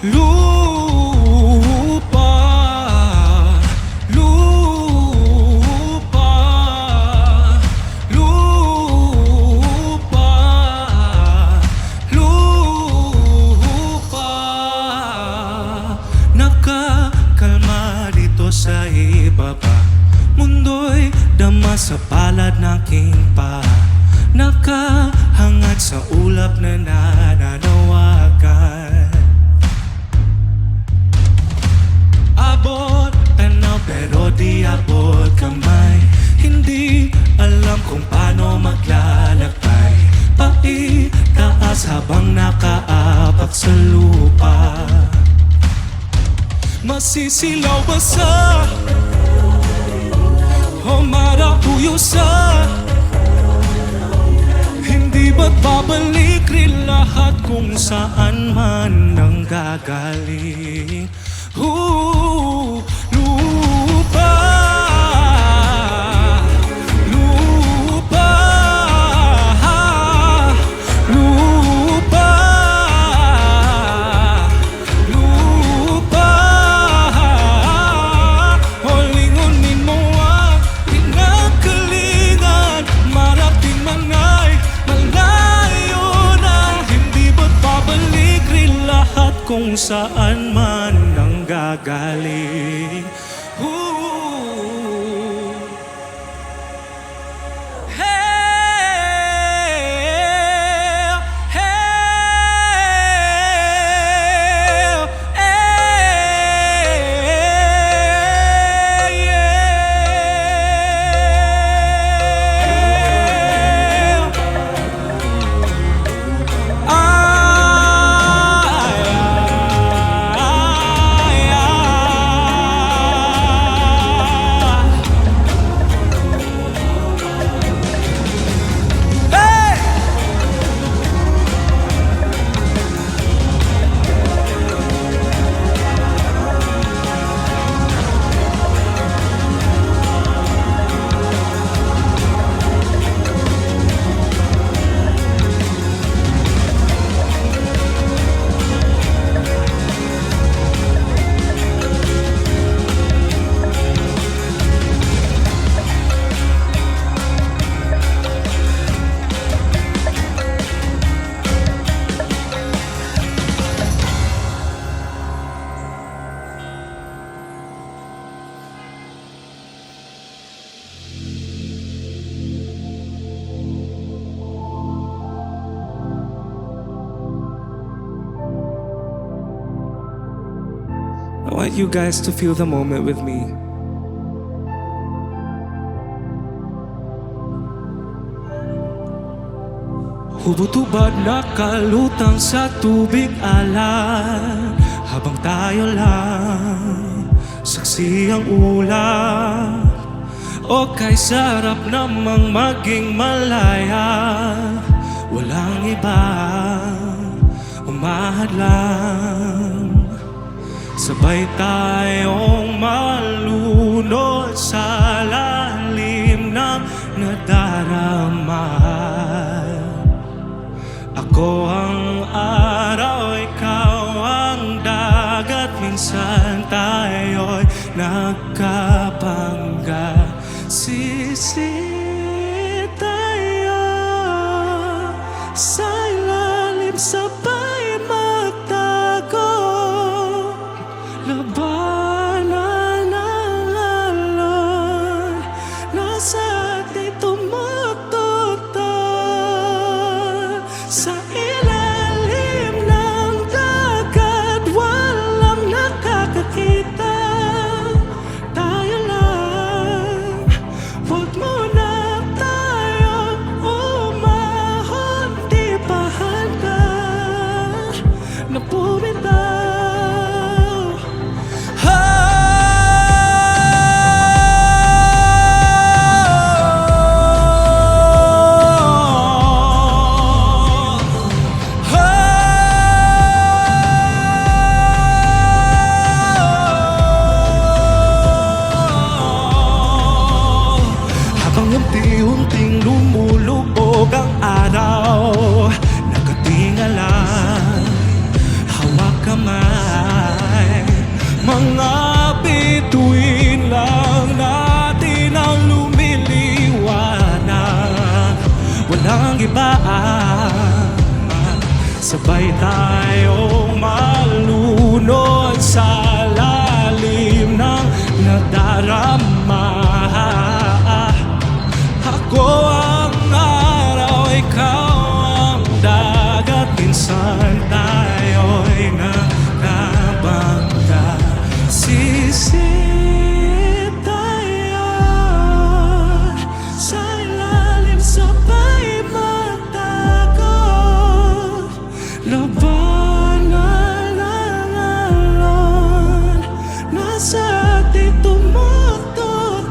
Lupa, lupa, lupa, lupa. Nakakalma dito sa ibaba, mundo'y dama sa palad ng aking paa. Nakahangad sa ulap na nananawagan. Abot tanaw pero di abot kamay. Hindi alam kung paano maglalakbay. Paitaas habang nakaapak sa lupa. Masisilaw ba sa o marapuyo sa? Hindi ba't babalik rin lahat kung saan man nang gagaling? Lupa, lupa, lupa, lupa. O lingunin mo ang pinakalingan, marating man ay malayo na. Hindi ba't babalik rin lahat kung saan man nang gagaling? I want you guys to feel the moment with me. Hubot-hubad nakalutang sa tubig alan, habang tayo lang saksi ang ulap. O kay sarap namang maging malaya, walang iba umahadlang. Sabay tayong malunod sa lalim ng nadarama. Ako ang araw, ikaw ang dagat. Minsan tayo'y nagkabangga. Sisi tayo sa ilalim, sabay magtago. Labanan ng alon, nasa atin tumutugtog. Sa ilalim sabay tayong malunod sa lalim ng nadarama. Ako ang araw, ikaw ang dagat, minsan tayo'y nakabangga. Sisit tayo sa ilalim, sabay magtakot. Labanan ang alon, nasa atin tumututok.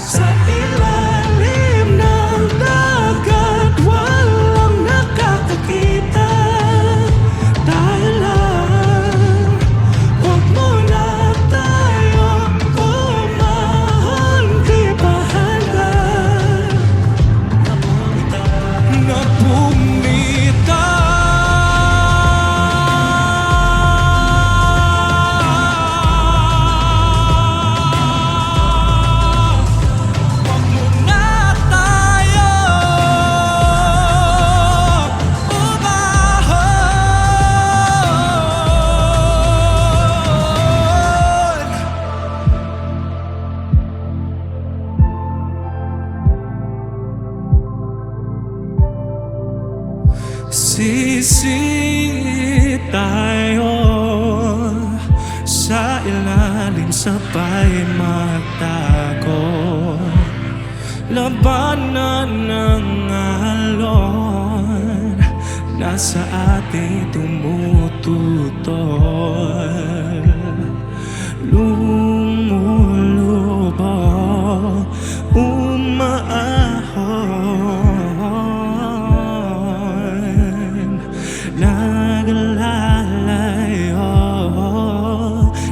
Sa ilalim ng dagat, walang nakakakita. Tayo lang, huwag muna tayo umahon, di bahala na pumita. Huwag muna tayo umahon. Sisi tayo sa ilalim, sabay magtago. Labanan ng alon, nasa ating tumututol. Lumulubog, umaahon, naglalayo,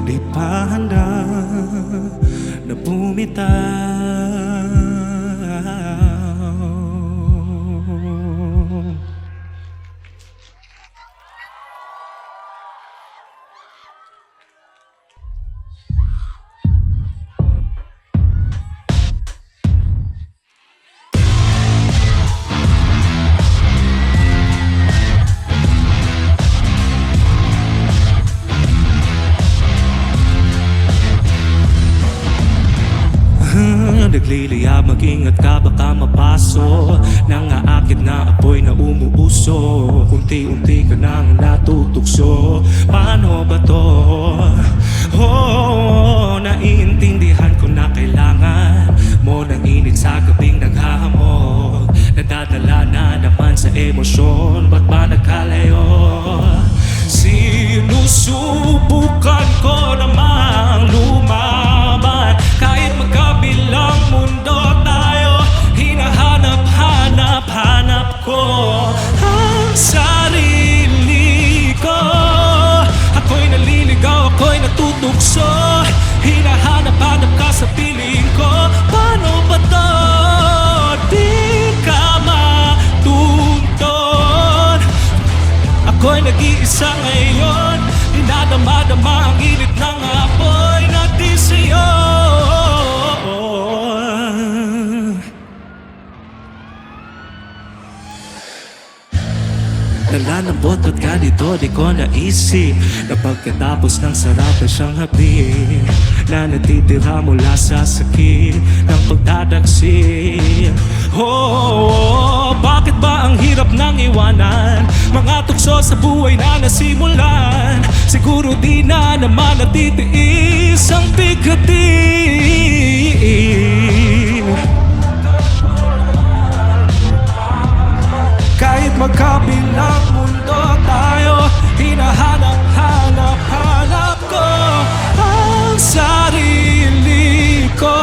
di pa handa na bumitaw. Nagliliyab, mag-ingat ka, baka mapaso nang aakit na apoy na umuuso. Unti-unti ka nang natutugso. Paano ba to? Oh, naiintindihan ko na kailangan mo ng init sa gabing naghahamog. Nadadala na naman sa emosyon, ba't ba nagkalayo? Sinusubukan ko namang lumaban, kahit magkabilang mundo tayo. Hinahanap-hanap ko ang sarili ko. Ako'y naliligaw, ako'y natutugso. Hinahanap-hanap ka sa piling ko. Paano ba to? Di ka matuntun. Ako'y nag-iisa ngayon, dinadama-dama ang init ng apoy na di sa'yo. Nalalambot at ganito, di ko naisip na pagkatapos ng sarap na siyang habi na natitira mula sa sakit ng pagdadagsin. Oh, bakit ba ang hirap nang iwanan mga tukso sa buhay na nasimulan? Siguro di na naman natitiis ang bigatin. Kahit magkabilang mundo tayo, hinahanap-hanap ko ang sarili ko.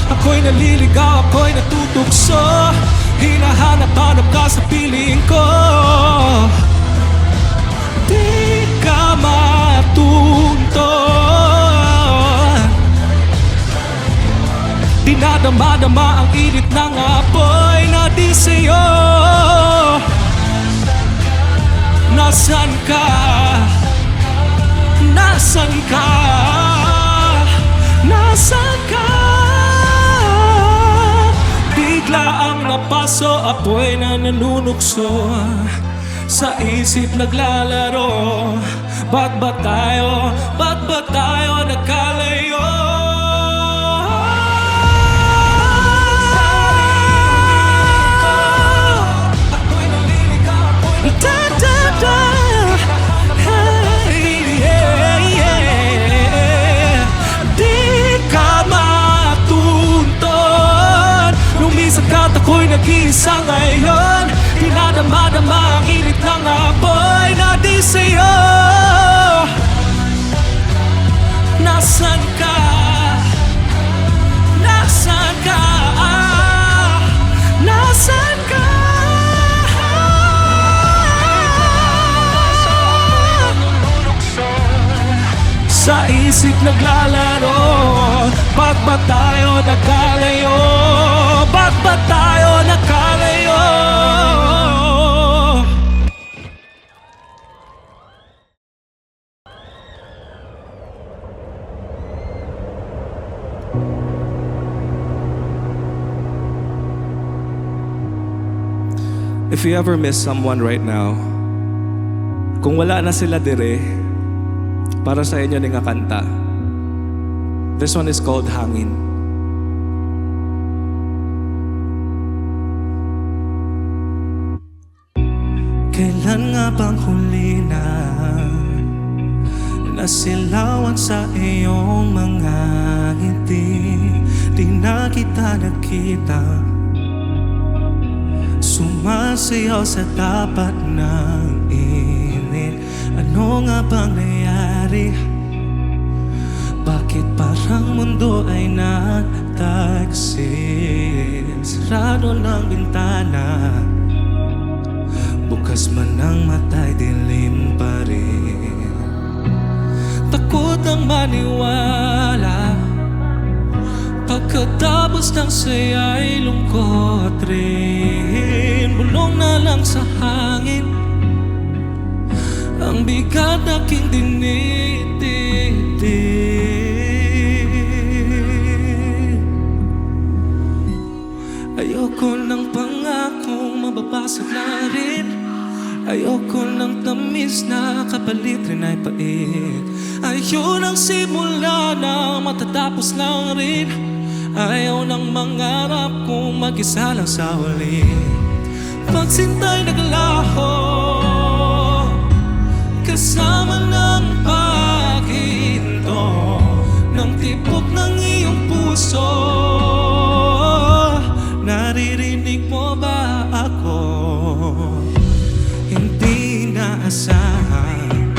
Ako'y naliligaw, ako'y natutugso. Hinahanap-hanap ka sa piling ko. Di ka matuntun. Dinadama-dama ang init ng apoy na di sa'yo. Nasaan ka? Nasaan ka? Nasaan ka? Bigla ang napasok puso, apoy na nanunukso. Sa isip naglalaro. Ba't ba tayo nagkalayo? Ako'y nag-iisa ngayon, dinadama-dama ang init ng apoy na di sa'yo. Nasaan ka? Nasaan ka? Nasaan ka? Sa isip naglalaro. Ba't ba tayo nagkalayo? Ba't ba tayo nagkalayo? If you ever miss someone right now, kung wala na sila dire, para sa inyo nga kanta. This one is called Hangin. Kailan nga bang huli na nasilawan sa iyong mga ngiti? Di na kita nakita, sumasayaw sa tapat ng init. Ano nga bang nangyari? Bakit parang mundo ay nagtagsin? Sarado ng bintana, bukas man ang mata'y dilim pa rin. Takot ang maniwala, pagkatapos ng saya'y lungkot rin. Bulong na lang sa hangin ang bigat aking dinititi. Ayoko ng pangakong mababasag na rin. Ayoko ng tamis na kapalit rin ay pait. Ayaw ng simula na matatapos lang rin. Ayaw ng mangarap kung mag-isa lang sa huli. Pagsintay naglaho kasama ng paghinto ng tibok ng iyong puso. Naririnig mo ba ako? Hindi naasahan,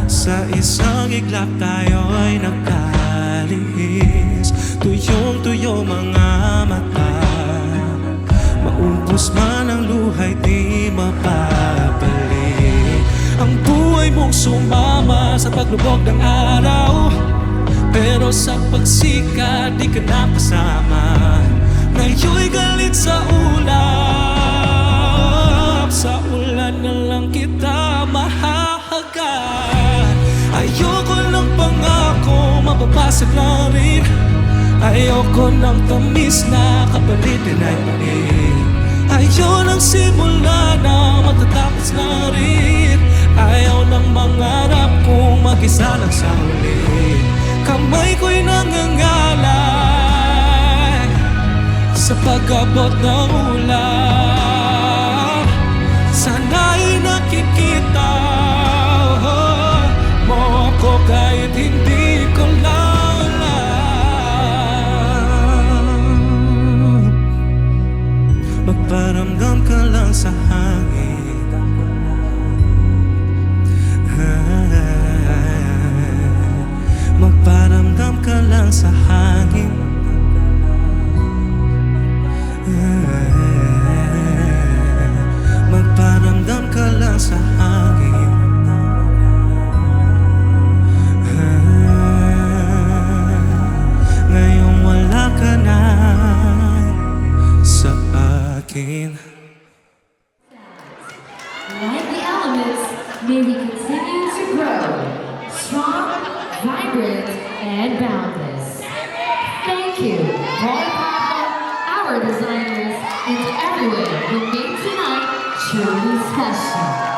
sa isang iglap tayo'y nagkalihis. Tuyong-tuyo mga mata, maubos man ang luhay di mapabalik. Ang buhay mong sumama sa paglubog ng araw, pero sa pagsikat di ka na kasama. Ngayon'y galit sa ulap, sa ulan na lang kita mahahagan. Ayoko ng pangako mababasag na rin. Ayoko ng tamis na kapalit din ay pait. Ayaw ng simula na matatapos na rin. Ayaw ng mangarap kung mag-isa lang sa huli. Kamay ko'y nangangalay sa pag-abot ng ulan. Sana'y nakikita mo ko kahit hindi ko lang alam. Magparamdam ka lang sa hangin, magparamdam ka lang sa hangin. Magparamdam ka lang sa hangin. Ngayong wala ka na sa akin. Like the elements, may we continue to grow, strong, vibrant, and boundless. Thank you, Paul Papa, our designers, and Hollywood will make tonight truly special.